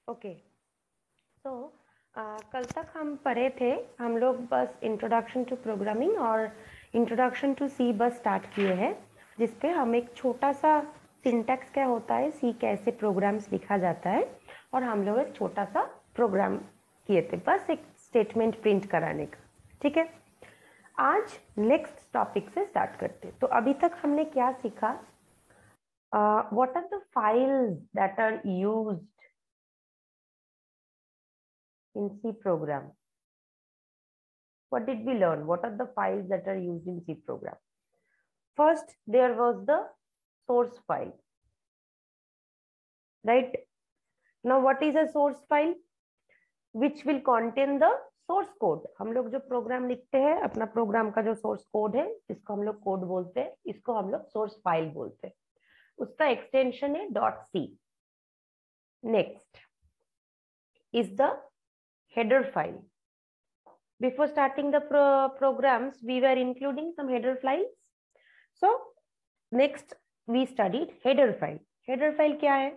Okay, तो कल तक हम पढ़े थे, हम लोग बस इंट्रोडक्शन टू प्रोग्रामिंग और इंट्रोडक्शन टू सी बस स्टार्ट किए हैं, जिसपे हम एक छोटा सा सिंटैक्स क्या होता है, सी कैसे प्रोग्राम्स लिखा जाता है, और हम लोग एक छोटा सा प्रोग्राम किए थे, बस एक स्टेटमेंट प्रिंट कराने का। ठीक है, आज नेक्स्ट टॉपिक से स्टार्ट करते हैं। तो अभी तक हमने क्या सीखा? What are the files that are used in C program? What did we learn? What are the files that are used in C program? First, there was the source file, right? Now, what is a source file? Which will contain the source code. हम लोग जो programme लिखते हैं, अपना programme का जो source code है, जिसको हम लोग कोड बोलते हैं, इसको हम लोग सोर्स फाइल बोलते हैं। उसका एक्सटेंशन है .c. Next is the header file. Before starting the programs, we were including some header files. So next we studied header file. Header file क्या है?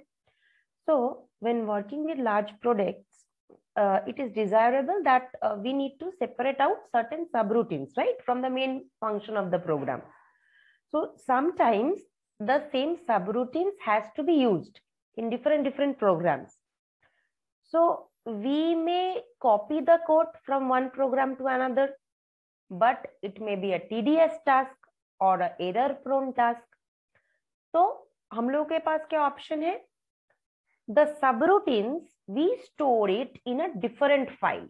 So when working with large products, it is desirable that we need to separate out certain subroutines, right, from the main function of the program. So sometimes the same subroutines has to be used in different programs. So we may copy the code from one program to another, but it may be a tedious task or a error prone task. तो हम लोग के पास क्या option है? The subroutines, we store it in a different file.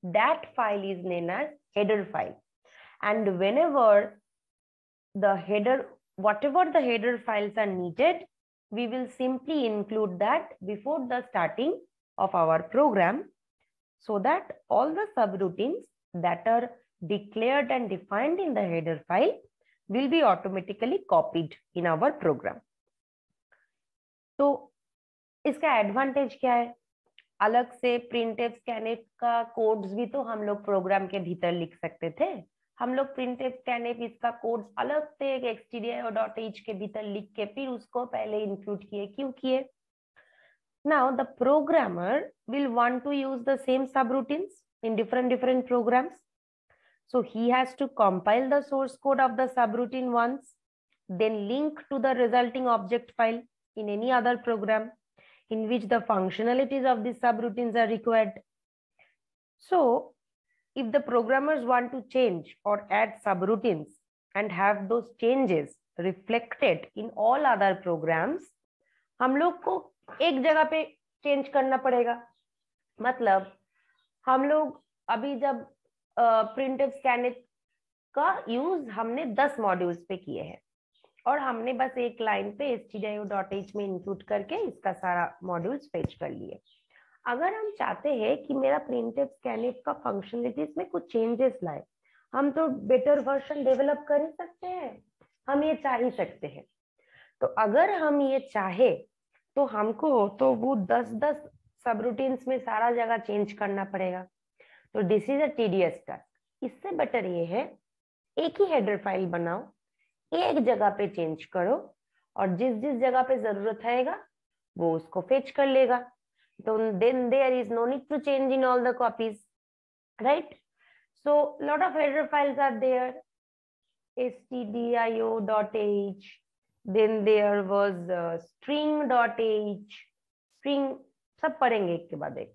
That file is named as header file. And whenever the header, whatever the header files are needed, we will simply include that before the starting of our program, so that all the subroutines that are declared and defined in the header file will be automatically copied in our program. तो इसका advantage क्या है? अलग से printf scanf का codes भी तो हम लोग प्रोग्राम के भीतर लिख सकते थे। हम लोग printf scanf इसका कोड्स अलग से एक stdio.h के भीतर लिख के फिर उसको पहले इंक्लूड किए। क्यों किए? Now the programmer will want to use the same subroutines in different programs. So he has to compile the source code of the subroutine once, then link to the resulting object file in any other program in which the functionalities of these subroutines are required. So if the programmers want to change or add subroutines and have those changes reflected in all other programs, हम लोग को एक जगह पे change करना पड़ेगा। मतलब हम लोग अभी जब प्रिंटफ स्कैनफ का यूज हमने 10 मॉड्यूल्स पे किए हैं और हमने बस एक लाइन पे stdio.h में इंक्लूड करके इसका सारा मॉड्यूल्स फेच कर लिए। अगर हम चाहते हैं कि मेरा प्रिंटफ स्कैनफ का फंक्शनलिटीज में कुछ चेंजेस लाए, हम तो बेटर वर्जन डेवलप कर ही सकते हैं, हम ये चाह ही सकते हैं। तो अगर हम ये चाहे तो हमको तो वो 10 सबरूटीन्स में सारा जगह चेंज करना पड़ेगा। तो this is a tedious task. इससे बेटर ये है, एक ही हेडर फाइल बनाओ, एक जगह पे चेंज करो और जिस जिस जगह पे जरूरत आएगा वो उसको फेच कर लेगा। तो then there is no need to change in all the copies, right? So lot of header files are there, stdio.h, then there was string.h, string सब पढ़ेंगे एक के बाद एक।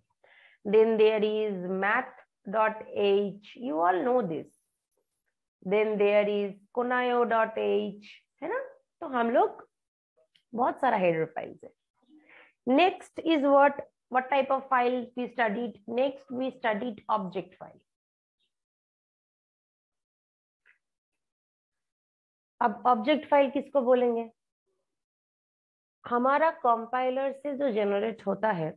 then there is math.h, you all know this, then there is konayo.h, है ना? तो हम लोग बहुत सारा हेडर फाइल्स है। Next is what type of files we studied? Next we studied object file. अब ऑब्जेक्ट फाइल किसको बोलेंगे? हमारा कंपाइलर से जो जनरेट होता है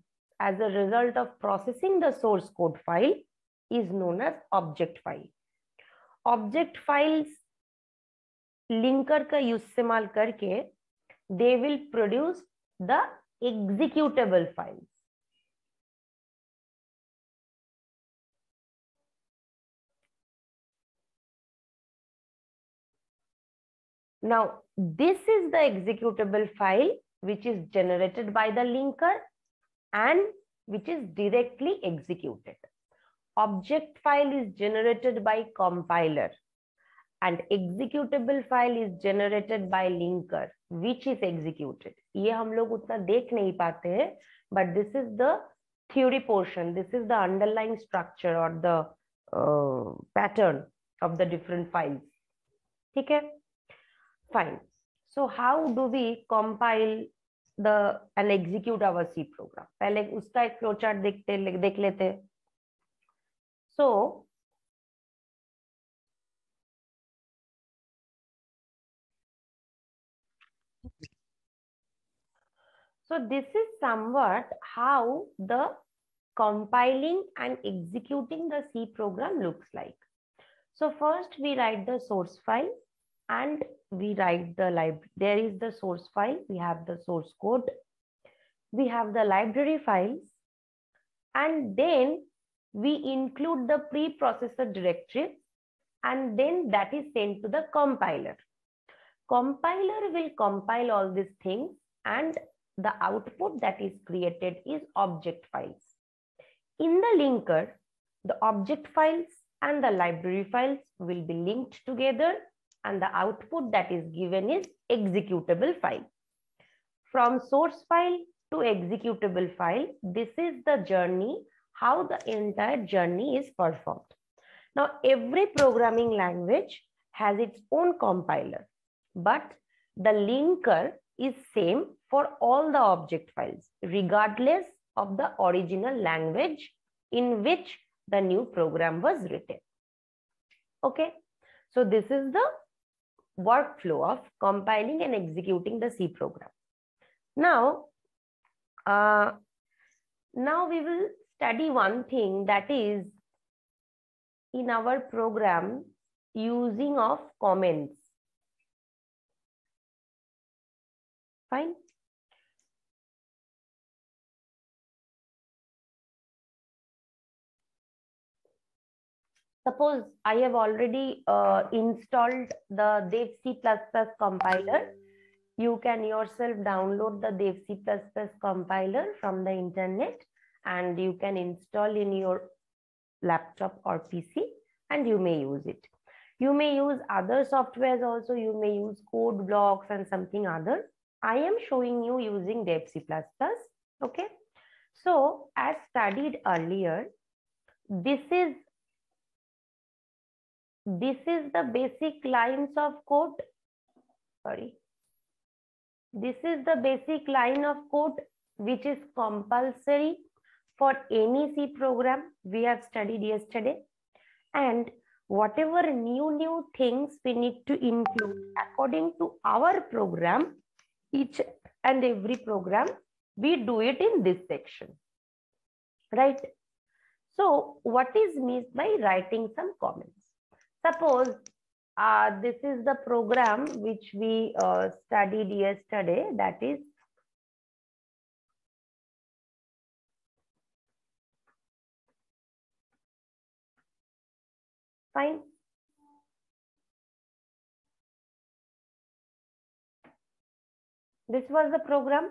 as a result of processing the source code file is known as object file. Object files linker का इस्तेमाल करके they will produce the executable files. Now, this is the executable file which is generated by the linker and which is directly executed. Object file is generated by compiler and executable file is generated by linker which is executed. ये हम लोग उतना देख नहीं पाते हैं, but this is the theory portion. This is the underlying structure or the pattern of the different files. ठीक है? Fine. So how do we compile and execute our C program? पहले उसका एक flowchart देख लेते हैं. So this is somewhat how the compiling and executing the C program looks like. So first we write the source file and we write the library. There is the source file, we have the source code, we have the library files, and then we include the preprocessor directory, and then that is sent to the compiler. Compiler will compile all these things and the output that is created is object files. In the linker, the object files and the library files will be linked together and the output that is given is executable file. From source file to executable file, this is the journey, how the entire journey is performed. Now, every programming language has its own compiler, but the linker is same for all the object files, regardless of the original language in which the new program was written. Okay, so this is the workflow of compiling and executing the C program. Now we will study one thing, that is in our program using of comments. Fine. Suppose I have already installed the Dev C++ compiler. You can yourself download the Dev C++ compiler from the internet and you can install in your laptop or PC and you may use it. You may use other softwares also. You may use code blocks and something other. I am showing you using Dev C++. Okay. So as studied earlier, this is the basic lines of code. Sorry. This is the basic line of code which is compulsory for any C program we have studied yesterday. And whatever new things we need to include according to our program, each and every program, we do it in this section, right? So what is meant by writing some comments? Suppose this is the program which we studied yesterday, that is fine. This was the program.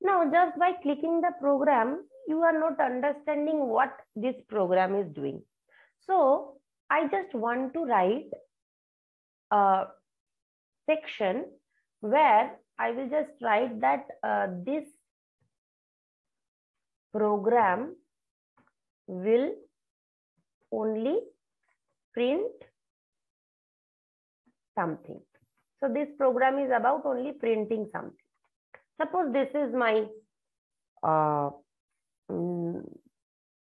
Now, just by clicking the program, you are not understanding what this program is doing. So I just want to write a section where I will just write that this program will only print something. So this program is about only printing something. Suppose this is my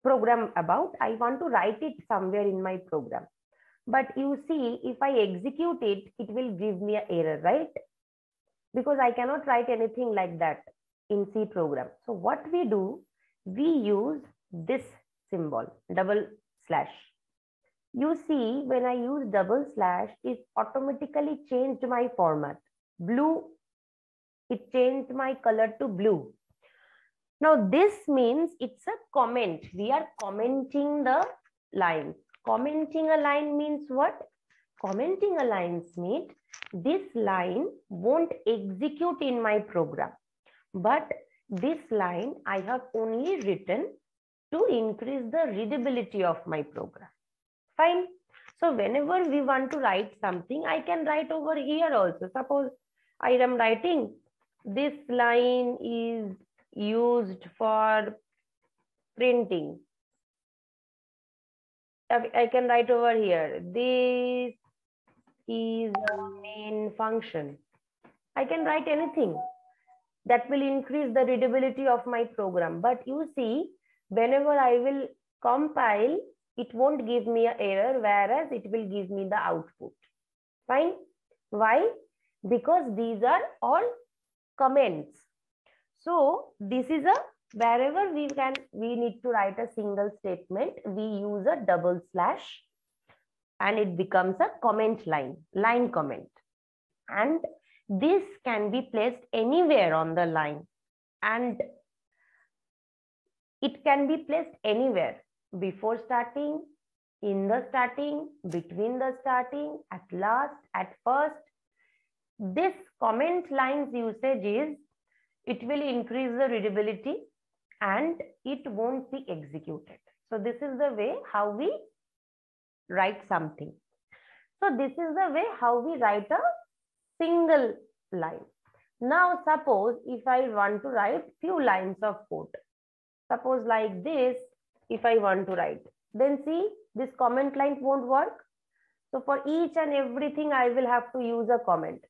program about, I want to write it somewhere in my program. But you see, if I execute it, it will give me an error, right? Because I cannot write anything like that in C program. So what we do, we use this symbol, double slash. You see, when I use double slash, it automatically changed my format. Blue, it changed my color to blue. Now this means it's a comment. We are commenting the line. Commenting a line means what? Commenting a line means this line won't execute in my program, but this line I have only written to increase the readability of my program. Fine. So whenever we want to write something, I can write over here also. Suppose I am writing, this line is used for printing. I can write over here, this is a main function. I can write anything that will increase the readability of my program. But you see, whenever I will compile, it won't give me an error, whereas it will give me the output. Fine. Why? Because these are all comments. So this is a, wherever we need to write a single statement, we use a double slash and it becomes a comment line comment. And this can be placed anywhere on the line, and it can be placed anywhere, before starting, in the starting, between the starting, at last, at first. This comment lines usage is, it will increase the readability and it won't be executed. So this is the way how we write something. So this is the way how we write a single line. Now suppose if I want to write few lines of code, suppose like this, if I want to write, then see, this comment line won't work. So for each and everything I will have to use a comment.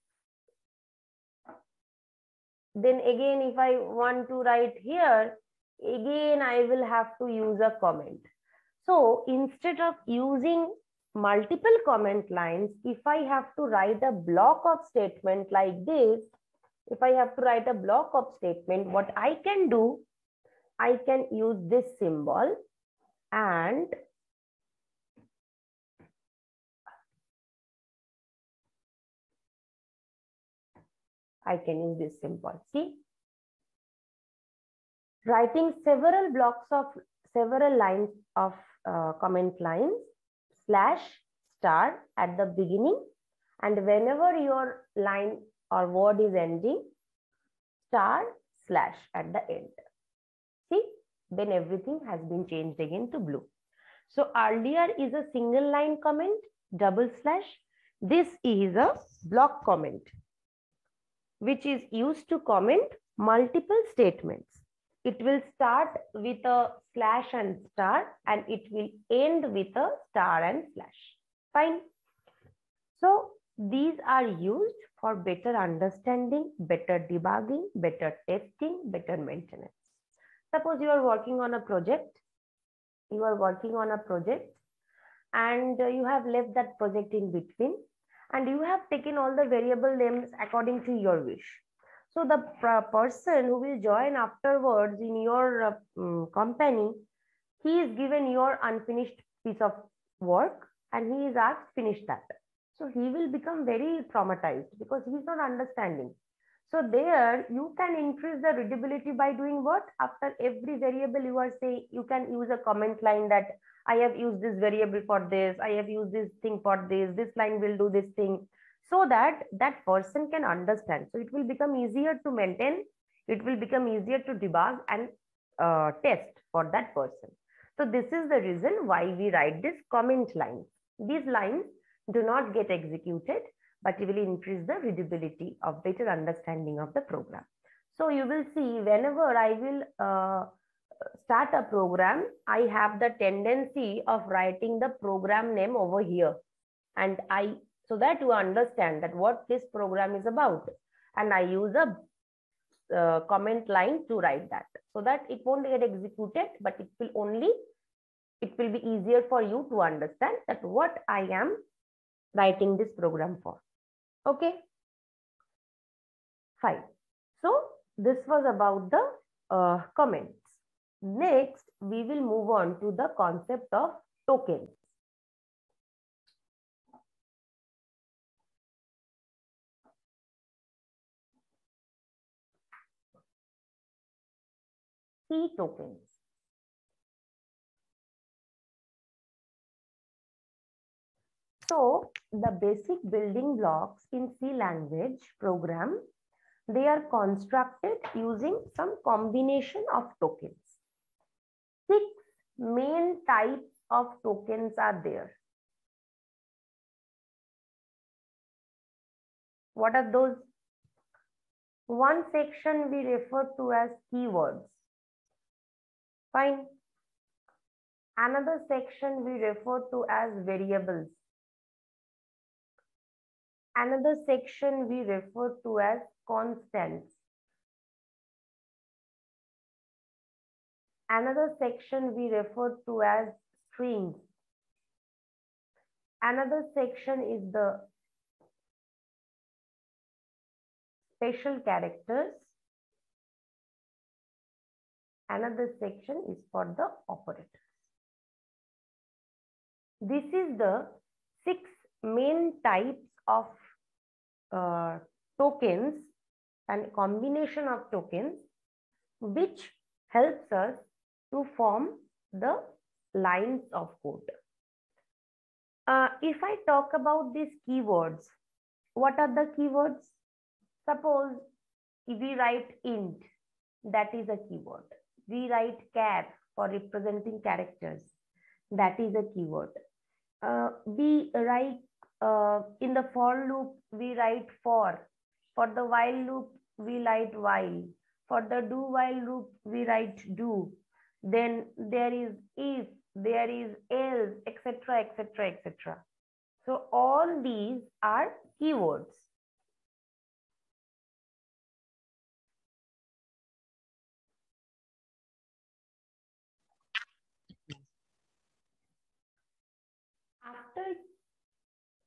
Then again, if I want to write here, again I will have to use a comment. So instead of using multiple comment lines, if I have to write a block of statement like this, if I have to write a block of statement, what I can do, I can use this symbol and I can use this symbol. See, writing several blocks of several lines of comment lines, slash star at the beginning, and whenever your line or word is ending, star slash at the end. See, then everything has been changed again to blue. So earlier is a single line comment, double slash. This is a block comment, which is used to comment multiple statements. It will start with a slash and star, and it will end with a star and slash. Fine. So these are used for better understanding, better debugging, better testing, better maintenance. Suppose you are working on a project. And you have left that project in between, and you have taken all the variable names according to your wish. So the person who will join afterwards in your company, he is given your unfinished piece of work and he is asked finish that. So he will become very traumatized because he is not understanding. So there you can increase the readability by doing what? After every variable you are saying, you can use a comment line that I have used this variable for this, I have used this thing for this line will do this thing, so that that person can understand. So it will become easier to maintain, it will become easier to debug and test for that person. So this is the reason why we write this comment lines. These lines do not get executed, but it will increase the readability of better understanding of the program. So you will see, whenever I will start a program, I have the tendency of writing the program name over here, and so that you understand that what this program is about, and I use a comment line to write that, so that it won't get executed, but it will be easier for you to understand that what I am writing this program for. Okay, fine. So this was about the comments. Next, we will move on to the concept of tokens. Key tokens. So the basic building blocks in C language program, they are constructed using some combination of tokens. 6 main types of tokens are there. What are those? One section we refer to as keywords. Fine. Another section we refer to as variables. Another section we refer to as constants. Another section we refer to as strings. Another section is the special characters. Another section is for the operators. This is the 6 main types of tokens and combination of tokens which helps us to form the lines of code. If I talk about these keywords, what are the keywords? Suppose if we write int, that is a keyword. We write char for representing characters, that is a keyword. We write in the for loop, we write for the while loop, we write while, for the do while loop, we write do. Then there is if, there is else, etc., etc., etc. So all these are keywords. After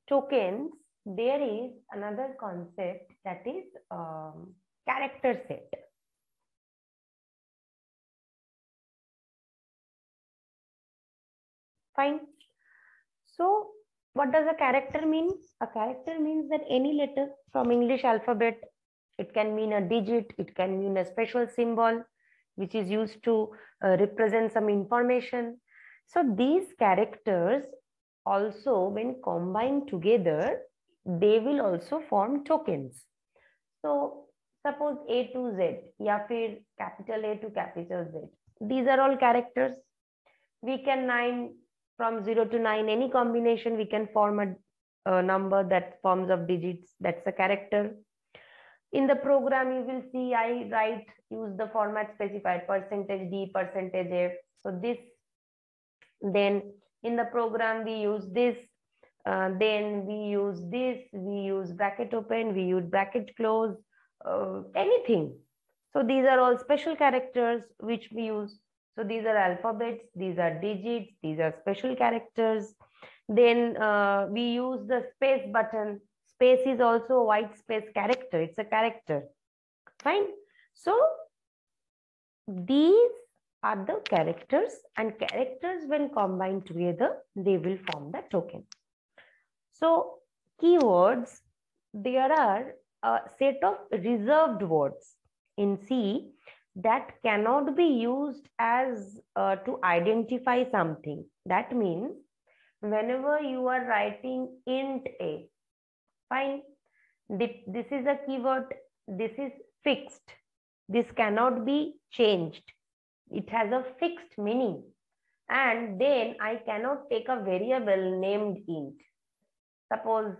tokens, there is another concept, that is character set. Fine. So what does a character mean? A character means that any letter from English alphabet, it can mean a digit, it can mean a special symbol which is used to represent some information. So these characters also, when combined together, they will also form tokens. So suppose A to Z, या फिर capital A to capital Z. These are all characters. We can from 0 to 9, any combination, we can form a number that forms of digits. That's a character. In the program, you will see I use the format specified %D, %F. So this, then in the program, we use this. Then we use this, we use bracket open, we use bracket close, anything. So these are all special characters which we use. So these are alphabets, these are digits, these are special characters. Then we use the space button. Space is also a white space character. It's a character. Fine. So these are the characters, and characters when combined together, they will form the token. So keywords, there are a set of reserved words in C that cannot be used as to identify something. That means whenever you are writing int A, fine, this is a keyword, this is fixed, this cannot be changed, it has a fixed meaning, and then I cannot take a variable named int. Suppose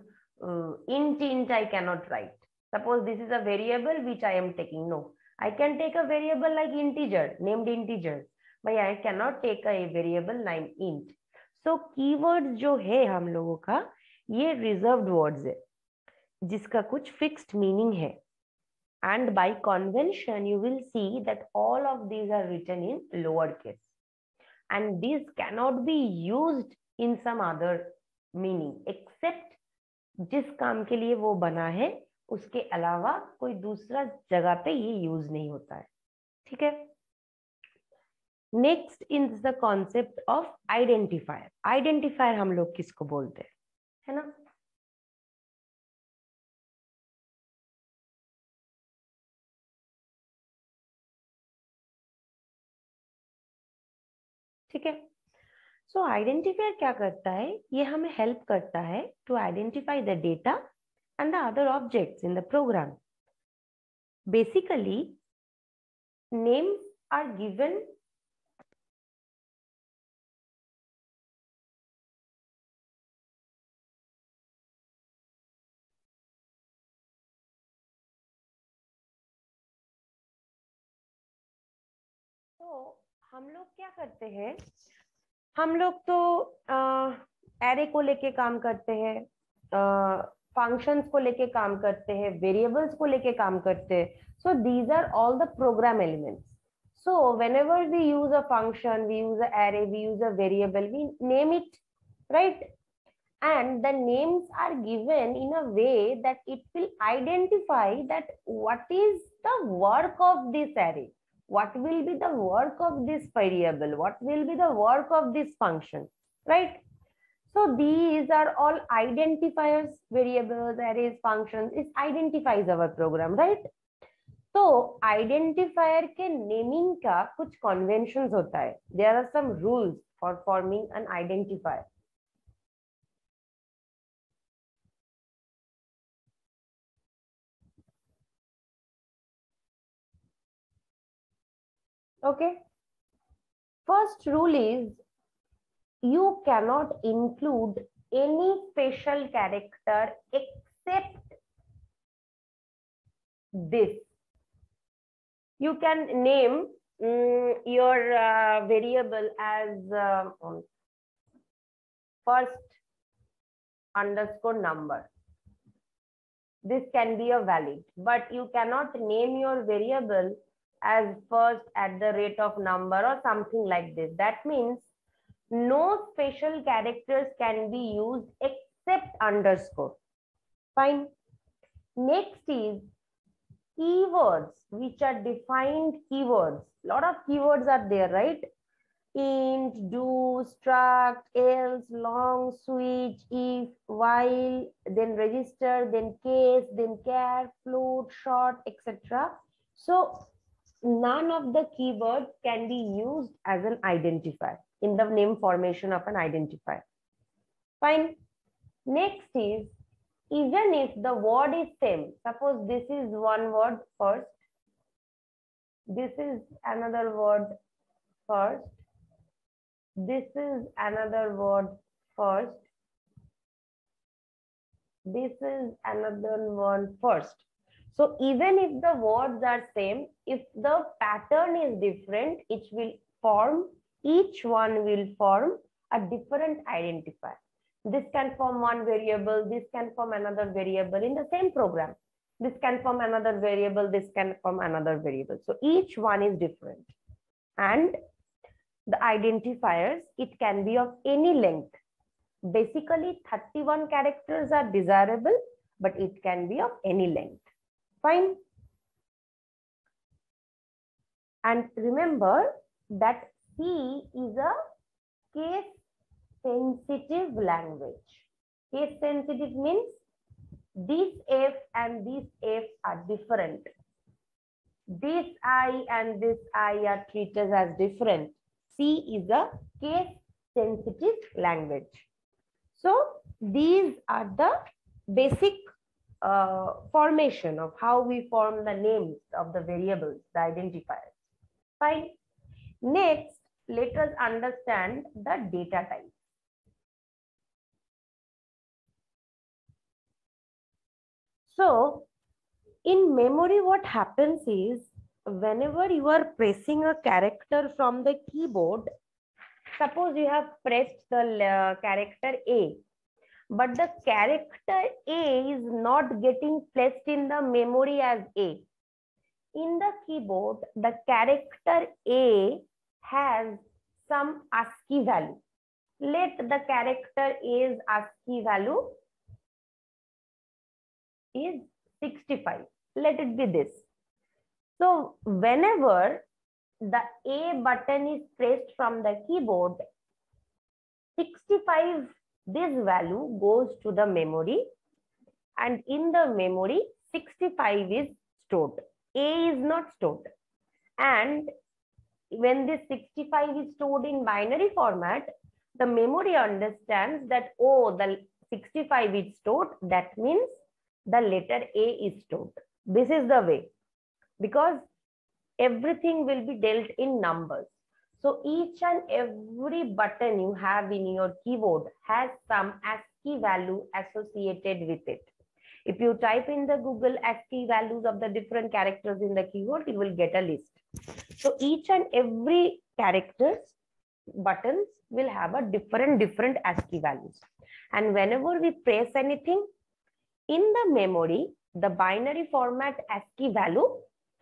int I cannot write. Suppose this is a variable which I am taking. No, I can take a variable like integer, named integer, but I cannot take a variable named int. So keywords जो है हम लोगों का, ये reserved words है, जिसका कुछ fixed meaning है. And by convention, you will see that all of these are written in lowercase. And these cannot be used in some other meaning except जिस काम के लिए वो बना है उसके अलावा कोई दूसरा जगह पे ये यूज नहीं होता है. ठीक है. Next in the concept of identifier. Identifier हम लोग किसको बोलते हैं, है ना? ठीक है. सो आइडेंटिफायर क्या करता है? ये हमें हेल्प करता है to identify the data and the other objects in the program. Basically, names are given तो हम लोग क्या करते हैं? हम लोग तो एरे को लेके काम करते हैं, फंक्शंस को लेके काम करते हैं, वेरिएबल्स को लेके काम करते हैं. So these are all the program elements. So whenever we use a function, we use an array, we use a variable, we name it, right? And the names are given in a way that it will identify that what is the work of this array, what will be the work of this variable, what will be the work of this function, right? So these are all identifiers. Variables, arrays, functions, it identifies our program, right? तो identifier के naming का कुछ conventions होता है. There are some rules for forming an identifier. Okay, first rule is you cannot include any special character except this. You can name your variable as first underscore number. This can be a valid, but you cannot name your variable as first at the rate of number or something like this. That means no special characters can be used except underscore. Fine. Next is keywords, which are defined keywords. Lot of keywords are there, right? Int, do, struct, else, long, switch, if, while, then register, then case, then char, float, short, etc. So none of the keywords can be used as an identifier in the name formation of an identifier. Fine. Next is, even if the word is same, suppose this is one word first, this is another word first, this is another word first, this is another one first. So even if the words are same, if the pattern is different, each one will form a different identifier. This can form one variable, this can form another variable in the same program. This can form another variable, this can form another variable. So each one is different. And the identifiers, it can be of any length. Basically, 31 characters are desirable, but it can be of any length. Fine. And remember that C is a case sensitive language. Case sensitive means this F and this F are different. This I and this I are treated as different. C is a case sensitive language. So these are the basic formation of how we form the names of the variables, the identifiers. Fine. Next, let us understand the data type. So in memory, what happens is whenever you are pressing a character from the keyboard, suppose you have pressed the character A, but the character A is not getting placed in the memory as A. In the keyboard, the character A has some ASCII value. Let the character A's ASCII value is 65. Let it be this. So whenever the A button is pressed from the keyboard, 65, this value goes to the memory, and in the memory 65 is stored. A is not stored. And when this 65 is stored in binary format, the memory understands that, oh, the 65 is stored, that means the letter A is stored. This is the way, because everything will be dealt in numbers. So each and every button you have in your keyboard has some ASCII value associated with it. If you type in the Google ASCII values of the different characters in the keyboard, you will get a list. So each and every characters buttons will have a different ASCII values. And whenever we press anything in the memory, the binary format ASCII value,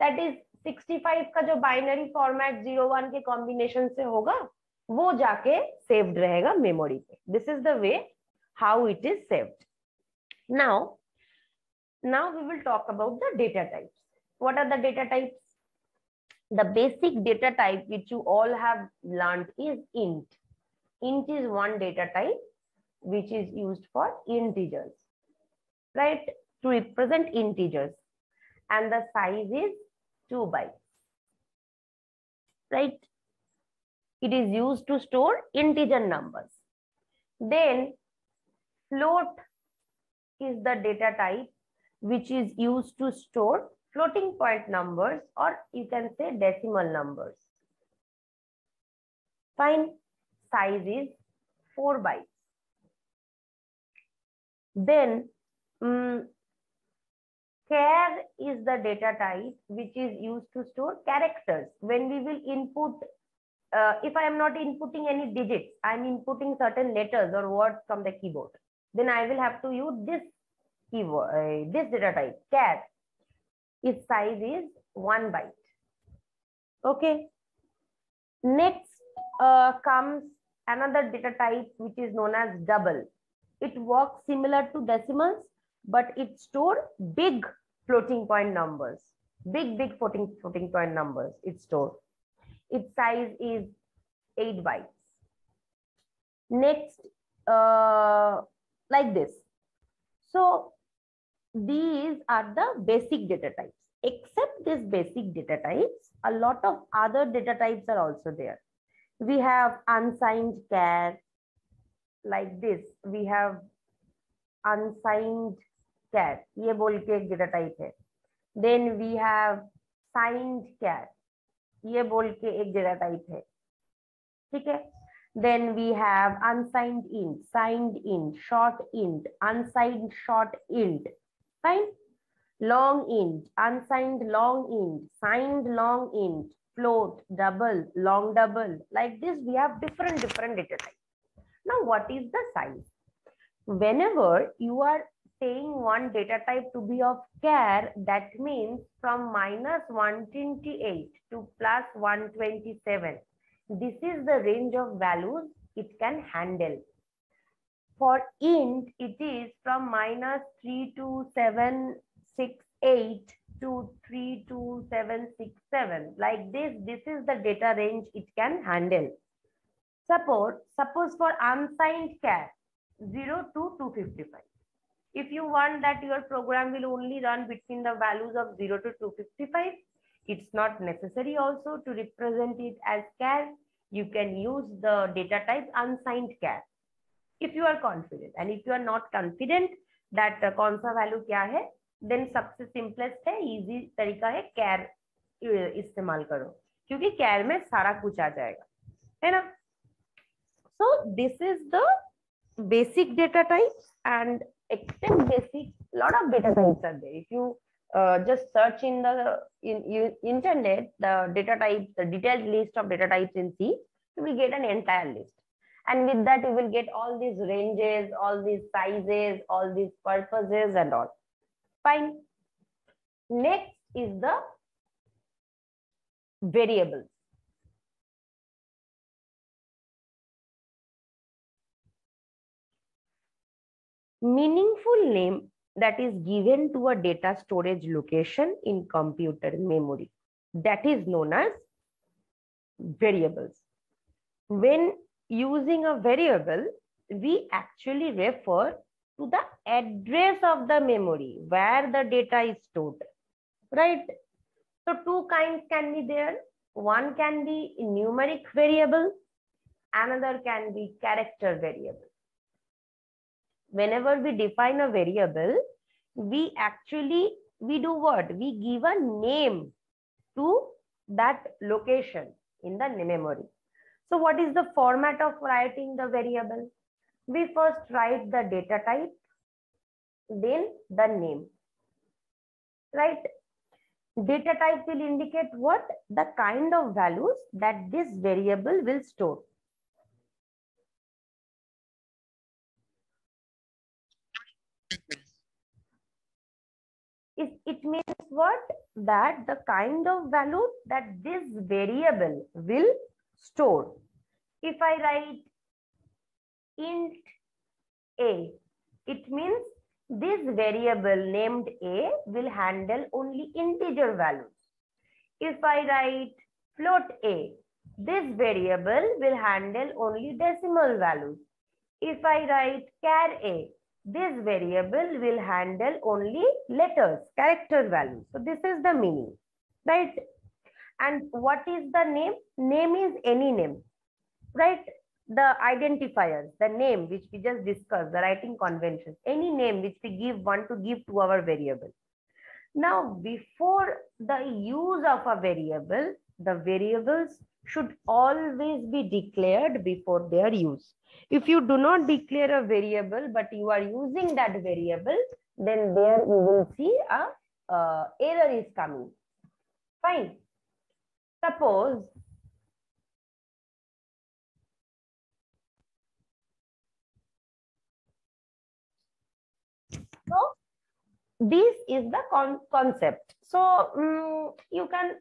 that is 65 का जो binary format 01 के combination से होगा, वो जाके saved रहेगा memory पे. This is the way how it is saved. Now we will talk about the data types. What are the data types? The basic data type which you all have learned is int. Int is one data type which is used for integers, right? To represent integers, and the size is 2 bytes, right? It is used to store integer numbers. Then float is the data type which is used to store floating point numbers, or you can say decimal numbers. Fine. Size is 4 bytes. Then char is the data type which is used to store characters. When we will input, if I am not inputting any digits, I am inputting certain letters or words from the keyboard, then I will have to use this keyword, this data type, char. Its size is 1 byte. Okay. Next comes another data type which is known as double. It works similar to decimals, but it stores big floating point numbers. Big floating point numbers it stores. Its size is 8 bytes. Next, like this. So these are the basic data types. Except these basic data types, a lot of other data types are also there. We have unsigned char, like this. We have unsigned char. ये बोल के एक data type है. Then we have signed char. ये बोल के एक data type है. ठीक है? Then we have unsigned int, signed int, short int, unsigned short int. Fine. Long int, unsigned long int, signed long int, float, double, long double. Like this, we have different data types. Now, what is the size? Whenever you are saying one data type to be of char, that means from -128 to +127. This is the range of values it can handle. For int, it is from -32768 to 32767. Like this is the data range it can handle. Suppose for unsigned char, 0 to 255. If you want that your program will only run between the values of 0 to 255, it's not necessary also to represent it as char. You can use the data type unsigned char if you are confident. And if you are not confident that कौन सा value क्या है, then सबसे simplest है, easy तरीका है char इस्तेमाल करो, क्योंकि char में सारा कुछ आ जाएगा, है ना? So this is the basic data types, and except basic, lot of data types are there. If you just search in the internet the data types, the detailed list of data types in C, you will get an entire list. And with that, you will get all these ranges, all these sizes, all these purposes and all. Fine. Next is the variables. Meaningful name that is given to a data storage location in computer memory, that is known as variables. When using a variable, we actually refer to the address of the memory where the data is stored, right? So two kinds can be there. One can be numeric variable Another can be character variable. Whenever we define a variable, we do what? We give a name to that location in the memory. So what is the format of writing the variable? We first write the data type, then the name, right? Data type will indicate what? The kind of values that this variable will store. It means what? That the kind of value that this variable will store. If I write int a, it means this variable named a will handle only integer values. If I write float a, this variable will handle only decimal values. If I write char a, this variable will handle only letters, character values. So this is the meaning, right? And what is the name? Name is any name, right? The identifiers, the name which we just discussed, the writing conventions, any name which we want to give to our variable. Now, before the use of a variable, the variables should always be declared before their use. If you do not declare a variable, but you are using that variable, then there you will see a error is coming. Fine. Suppose this is the concept. So you can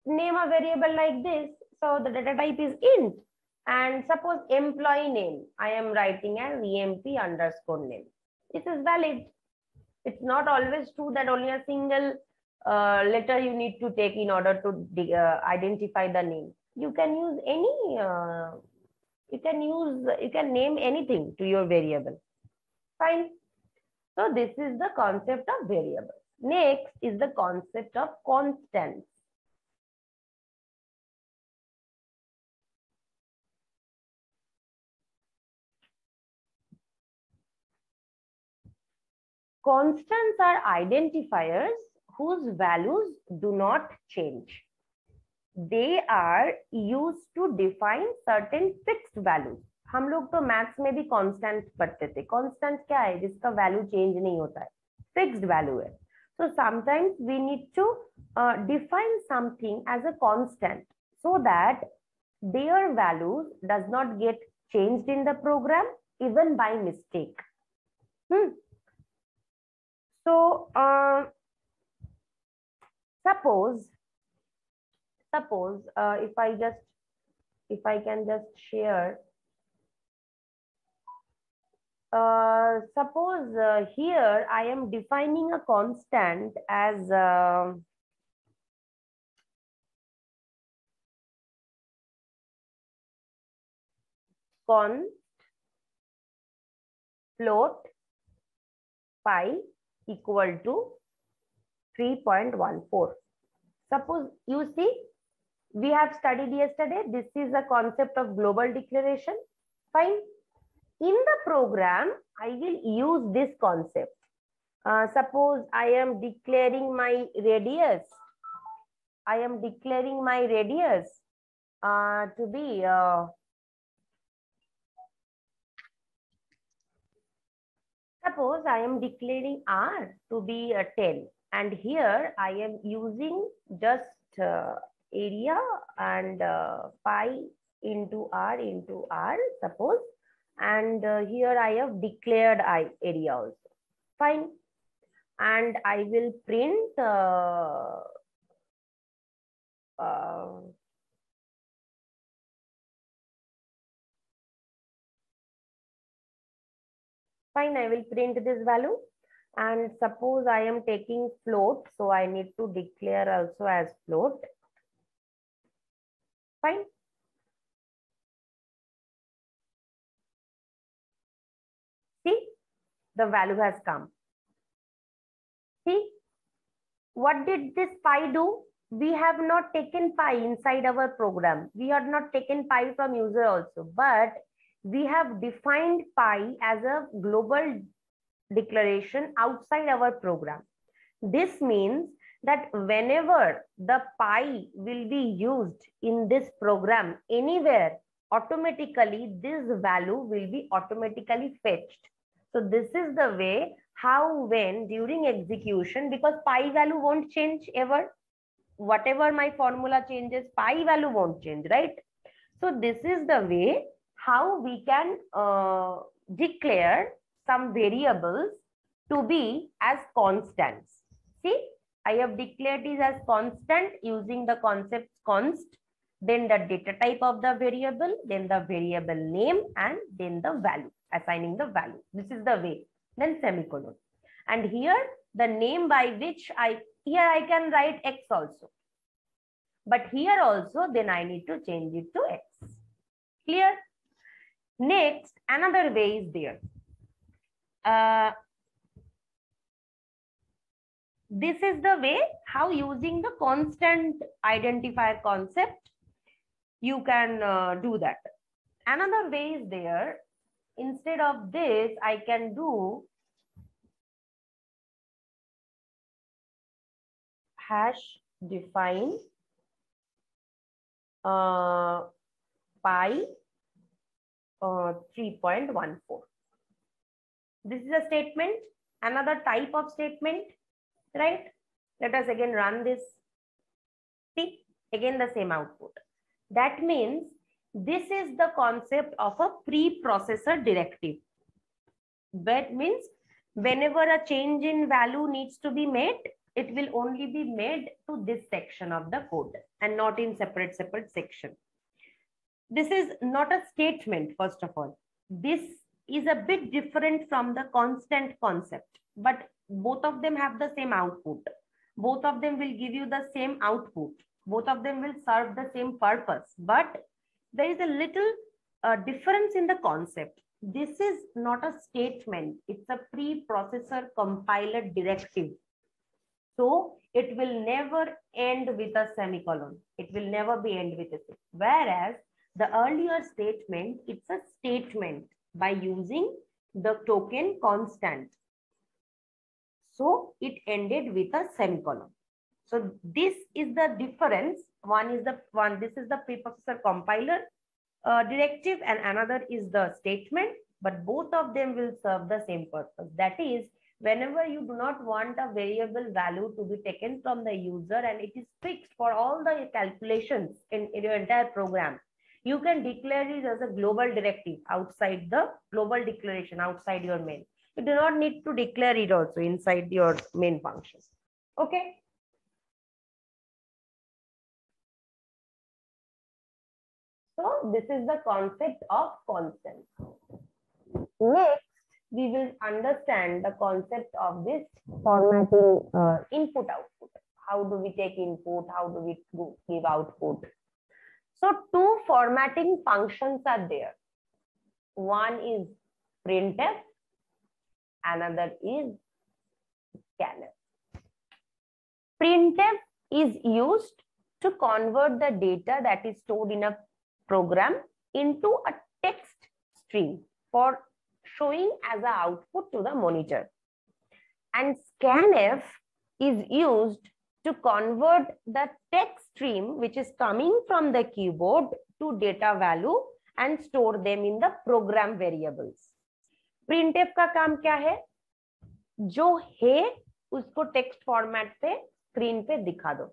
name a variable like this. So the data type is int. And suppose employee name, I am writing as EMP underscore name. This is valid. It's not always true that only a single letter you need to take in order to identify the name. You can use any, you can name anything to your variable. Fine. So this is the concept of variable. Next is the concept of constants. Constants are identifiers whose values do not change. They are used to define certain fixed values. हम लोग तो maths में भी constant पढ़ते थे. Constant क्या है? जिसका वैल्यू चेंज नहीं होता है, फिक्स्ड वैल्यू है. So sometimes we need to define something as a constant so that their values does not get changed in the program even by mistake. So suppose if I can just share. Suppose here I am defining a constant as const float pi equal to 3.14. Suppose you see, we have studied yesterday, this is a concept of global declaration. Fine. In the program, I will use this concept. Suppose I am declaring my radius. I am declaring my radius to be suppose I am declaring R to be 10, and here I am using just area and pi into R, suppose. And here I have declared area also. Fine. And I will print fine, I will print this value. And suppose I am taking float, so I need to declare also as float. Fine. See, the value has come. See, what did this pi do? we have not taken pi inside our program. We have not taken pi from user also, but we have defined pi as a global declaration outside our program. This means that whenever the pi will be used in this program anywhere, automatically this value will be automatically fetched. So this is the way how when during execution, because pi value won't change ever, whatever my formula changes, pi value won't change, right? So this is the way how we can declare some variables to be as constants. See, I have declared it as constant using the concept const, then the data type of the variable, then the variable name, and then the value, assigning the value. This is the way. Then semicolon. And here the name by which here I can write X also. But here also then I need to change it to X. Clear? Next, another way is there. This is the way how using the constant identifier concept you can do that. Another way is there. Instead of this, I can do hash define pi 3.14. This is a statement, another type of statement, right? Let us again run this. See, again the same output. That means this is the concept of a preprocessor directive. That means whenever a change in value needs to be made, it will only be made to this section of the code and not in separate section. This is not a statement, first of all. This is a bit different from the constant concept, but both of them have the same output. Both of them will give you the same output. Both of them will serve the same purpose, but there is a little difference in the concept. This is not a statement. It's a preprocessor compiler directive. So it will never end with a semicolon. It will never be end with a semicolon. Whereas the earlier statement, it's a statement by using the token constant. So it ended with a semicolon. So this is the difference. This is the preprocessor compiler directive, and another is the statement, but both of them will serve the same purpose. That is, whenever you do not want a variable value to be taken from the user and it is fixed for all the calculations in your entire program, you can declare it as a global directive outside the global declaration, outside your main. You do not need to declare it also inside your main function. Okay. So this is the concept of constant. Next, we will understand the concept of this formatting input output. How do we take input? How do we give output? So two formatting functions are there. One is printf, another is scanf. Printf is used to convert the data that is stored in a program into a text stream for showing as an output to the monitor. And scanf is used to convert the text stream which is coming from the keyboard to data value and store them in the program variables. printf का काम क्या है? जो है उसको text format पे screen पे दिखा दो.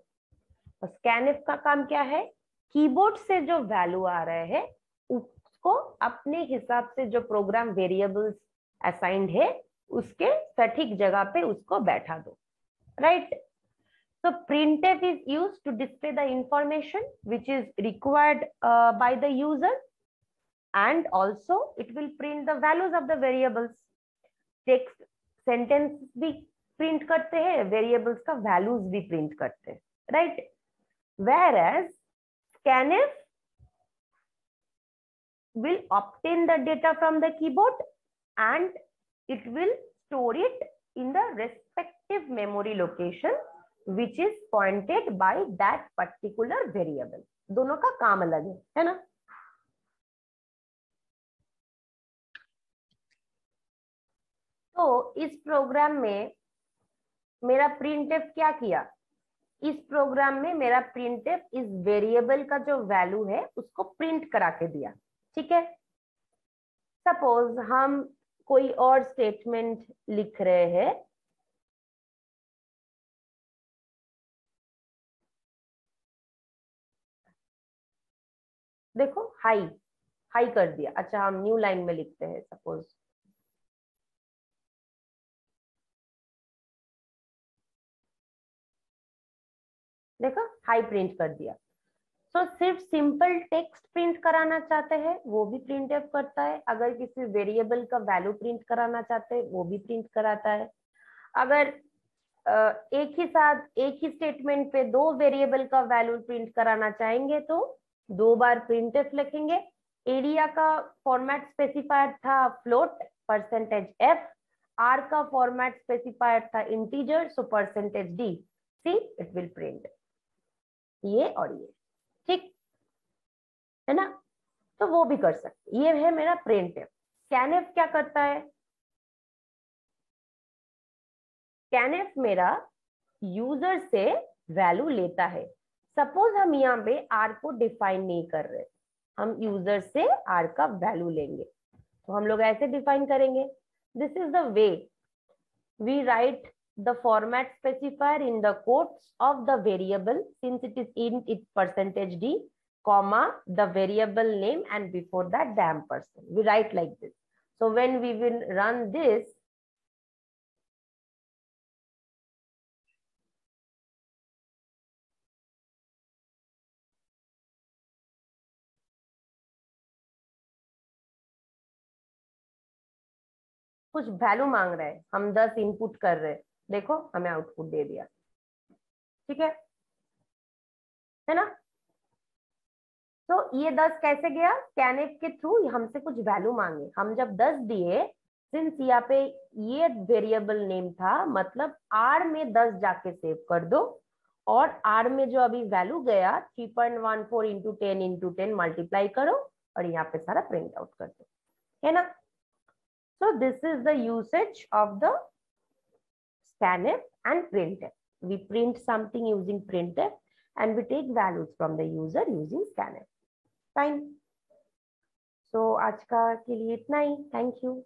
और scanf का काम क्या है? कीबोर्ड से जो वैल्यू आ रहे हैं उसको अपने हिसाब से जो प्रोग्राम वेरिएबल्स असाइंड है उसके सटीक जगह पे उसको बैठा दो. Right? So printf is used to display the information which is required by the user, and also it will print the values of the variables. Text sentence भी print करते हैं, variables का values भी print करते हैं, right? Whereas scanf will obtain the data from the keyboard and it will store it in the respective memory location which is pointed by that particular variable. दोनों का काम अलग है ना? तो इस प्रोग्राम में मेरा प्रिंटफ क्या किया? इस प्रोग्राम में मेरा प्रिंटफ इस वेरिएबल का जो वैल्यू है उसको प्रिंट करा के दिया। ठीक है, सपोज हम कोई और स्टेटमेंट लिख रहे हैं, देखो हाई हाई कर दिया। अच्छा, हम न्यू लाइन में लिखते हैं सपोज, देखो हाई प्रिंट कर दिया। तो सिर्फ सिंपल टेक्स्ट प्रिंट कराना चाहते हैं वो भी प्रिंटफ करता है, अगर किसी वेरिएबल का वैल्यू प्रिंट कराना चाहते हैं वो भी प्रिंट कराता है। अगर एक ही साथ एक ही स्टेटमेंट पे दो वेरिएबल का वैल्यू प्रिंट कराना चाहेंगे तो दो बार प्रिंटफ लिखेंगे। एरिया का फॉर्मेट स्पेसिफायर था फ्लोट %f, आर का फॉर्मेट स्पेसिफायर था integer, so %d, see it will print ये और ये। ठीक है ना? तो वो भी कर सकते। ये है मेरा प्रिंटफ। स्कैनफ क्या करता है? स्कैनफ मेरा यूजर से वैल्यू लेता है। सपोज हम यहाँ पे आर को डिफाइन नहीं कर रहे, हम यूजर से आर का वैल्यू लेंगे, तो हम लोग ऐसे डिफाइन करेंगे, this is the way we write the format specifier in the quotes of the variable since it is in it %d, comma the variable name and before that the ampersand. We write like this. So when we will run this, कुछ value मांग रहा है, हम 10 input कर रहे हैं, देखो हमें आउटपुट दे दिया। ठीक है ना? तो ये 10 कैसे गया? स्कैनफ के थ्रू हमसे कुछ वैल्यू मांगे, हम जब 10 दिए, सिंस यहाँ पे ये वेरिएबल नेम था, मतलब आर में 10 जाके सेव कर दो, और आर में जो अभी वैल्यू गया 3.14 इंटू 10 मल्टीप्लाई करो और यहाँ पे सारा प्रिंट आउट कर दो, है ना? So this is the usage of the scanf and printf. We print something using printf and we take values from the user using scanf. Fine. So आज का के लिए इतना ही. Thank you.